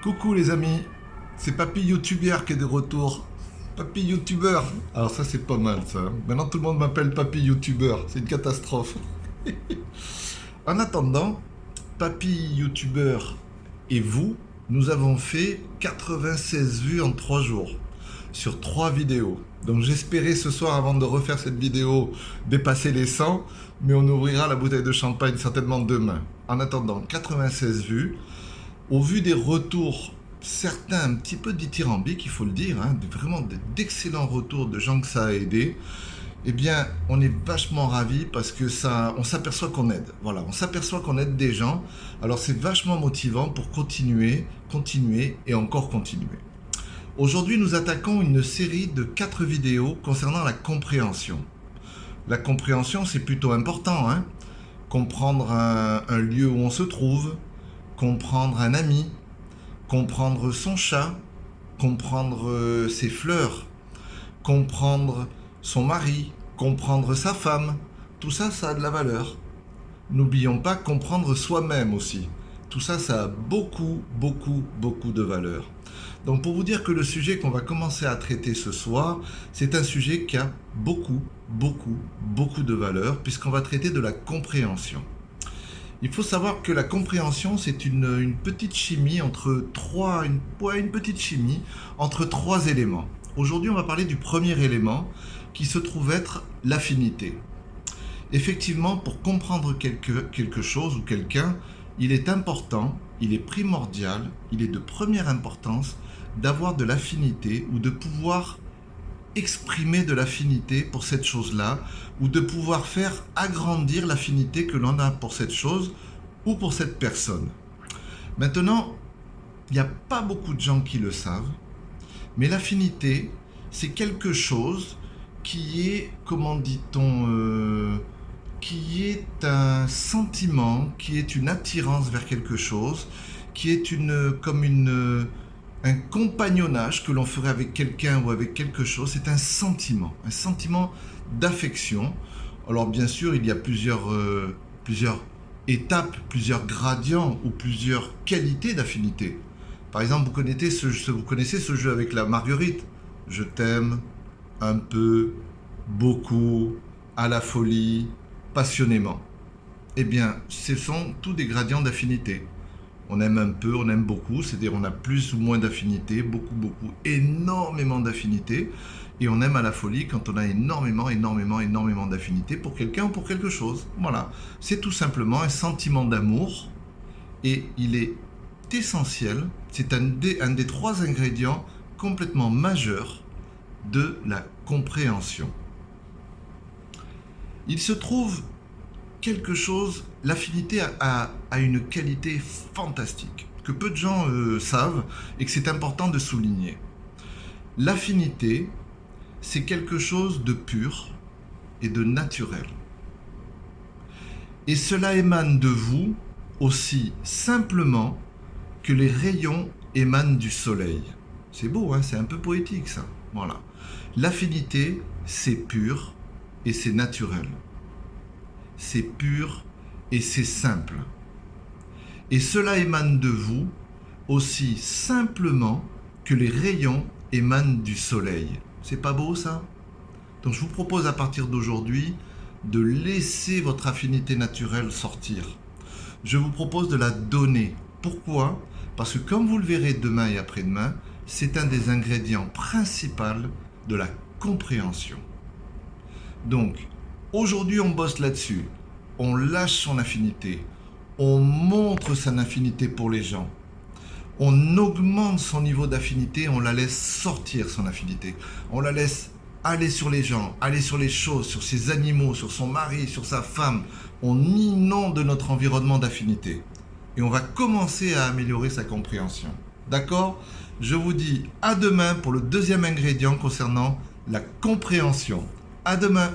Coucou les amis, c'est Papy YouTubeur qui est de retour. Papy YouTubeur. Alors ça c'est pas mal ça. Maintenant tout le monde m'appelle Papy YouTubeur, c'est une catastrophe. En attendant, Papy YouTubeur et vous, nous avons fait 96 vues en 3 jours sur 3 vidéos. Donc j'espérais ce soir avant de refaire cette vidéo dépasser les 100, mais on ouvrira la bouteille de champagne certainement demain. En attendant, 96 vues. Au vu des retours, certains un petit peu dithyrambiques, il faut le dire, hein, vraiment d'excellents retours de gens que ça a aidé, eh bien, on est vachement ravis parce que ça, on s'aperçoit qu'on aide. Voilà, on s'aperçoit qu'on aide des gens. Alors c'est vachement motivant pour continuer et encore continuer. Aujourd'hui, nous attaquons une série de 4 vidéos concernant la compréhension. La compréhension, c'est plutôt important, hein. Comprendre un lieu où on se trouve, comprendre un ami, comprendre son chat, comprendre ses fleurs, comprendre son mari, comprendre sa femme. Tout ça, ça a de la valeur. N'oublions pas comprendre soi-même aussi. Tout ça, ça a beaucoup de valeur. Donc pour vous dire que le sujet qu'on va commencer à traiter ce soir, c'est un sujet qui a beaucoup de valeur puisqu'on va traiter de la compréhension. Il faut savoir que la compréhension, c'est une petite chimie entre une petite chimie entre 3 éléments. Aujourd'hui, on va parler du premier élément qui se trouve être l'affinité. Effectivement, pour comprendre quelque chose ou quelqu'un, il est important, il est primordial, il est de première importance d'avoir de l'affinité ou de pouvoir exprimer de l'affinité pour cette chose-là ou de pouvoir faire agrandir l'affinité que l'on a pour cette chose ou pour cette personne. Maintenant, il n'y a pas beaucoup de gens qui le savent, mais l'affinité, c'est quelque chose qui est, comment dit-on, qui est un sentiment, qui est une attirance vers quelque chose, qui est un compagnonnage que l'on ferait avec quelqu'un ou avec quelque chose. C'est un sentiment d'affection. Alors bien sûr, il y a plusieurs étapes, plusieurs gradients ou plusieurs qualités d'affinité. Par exemple, vous connaissez ce jeu avec la marguerite. Je t'aime, un peu, beaucoup, à la folie, passionnément. Eh bien, ce sont tous des gradients d'affinité. On aime un peu, on aime beaucoup, c'est-à-dire on a plus ou moins d'affinité, beaucoup, énormément d'affinité, et on aime à la folie quand on a énormément d'affinité pour quelqu'un ou pour quelque chose. Voilà, c'est tout simplement un sentiment d'amour, et il est essentiel, c'est un des 3 ingrédients complètement majeurs de la compréhension. Il se trouve quelque chose, l'affinité a une qualité fantastique, que peu de gens savent et que c'est important de souligner. L'affinité, c'est quelque chose de pur et de naturel. Et cela émane de vous aussi simplement que les rayons émanent du soleil. C'est beau, hein, c'est un peu poétique ça. Voilà. L'affinité, c'est pur et c'est naturel. C'est pur et c'est simple. Et cela émane de vous aussi simplement que les rayons émanent du soleil. C'est pas beau ça? Donc je vous propose à partir d'aujourd'hui de laisser votre affinité naturelle sortir. Je vous propose de la donner. Pourquoi? Parce que comme vous le verrez demain et après-demain, c'est un des ingrédients principaux de la compréhension. Donc, aujourd'hui, on bosse là-dessus. On lâche son affinité. On montre son affinité pour les gens. On augmente son niveau d'affinité. On la laisse sortir, son affinité. On la laisse aller sur les gens, aller sur les choses, sur ses animaux, sur son mari, sur sa femme. On inonde notre environnement d'affinité. Et on va commencer à améliorer sa compréhension. D'accord? Je vous dis à demain pour le 2e ingrédient concernant la compréhension. À demain!